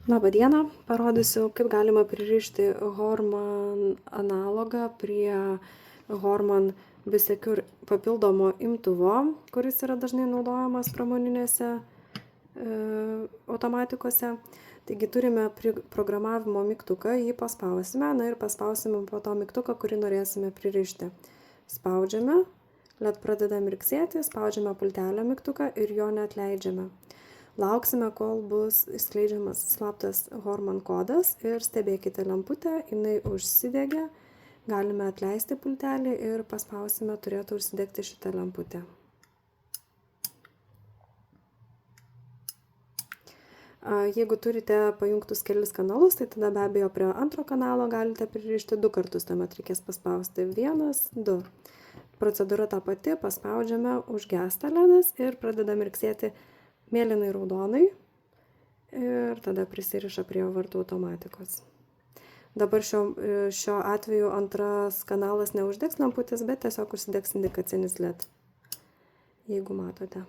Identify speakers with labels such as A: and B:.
A: Labą dieną, parodysiu, kaip galima pririšti Horman analogą prie Horman Bisecure papildomo imtuvo, kuris yra dažnai naudojamas pramoninėse automatikose. Taigi turime programavimo mygtuką, jį paspausime, ir paspausime po to mygtuką, kurį norėsime pririšti. Spaudžiame, LED pradeda mirksėti, spaudžiame pultelio mygtuką ir jo neatleidžiame. Lauksime, kol bus išskleidžiamas slaptas Horman kodas ir stebėkite lemputę, jinai užsidegė, galime atleisti pultelį ir paspausime, turėtų užsidegti šitą lemputę. Jeigu turite pajungtus kelis kanalus, tai tada be abejo prie antro kanalo galite pririšti 2 kartus, tuomet reikės paspausti 1, 2. Procedūra ta pati, paspaudžiame, užgęsta LEDas ir pradeda mirksėti mėlynai raudonai ir tada prisiriša prie vartų automatikos. Dabar šio atveju antras kanalas neuždegs lemputės, bet tiesiog užsidegs indikacinis LED, jeigu matote.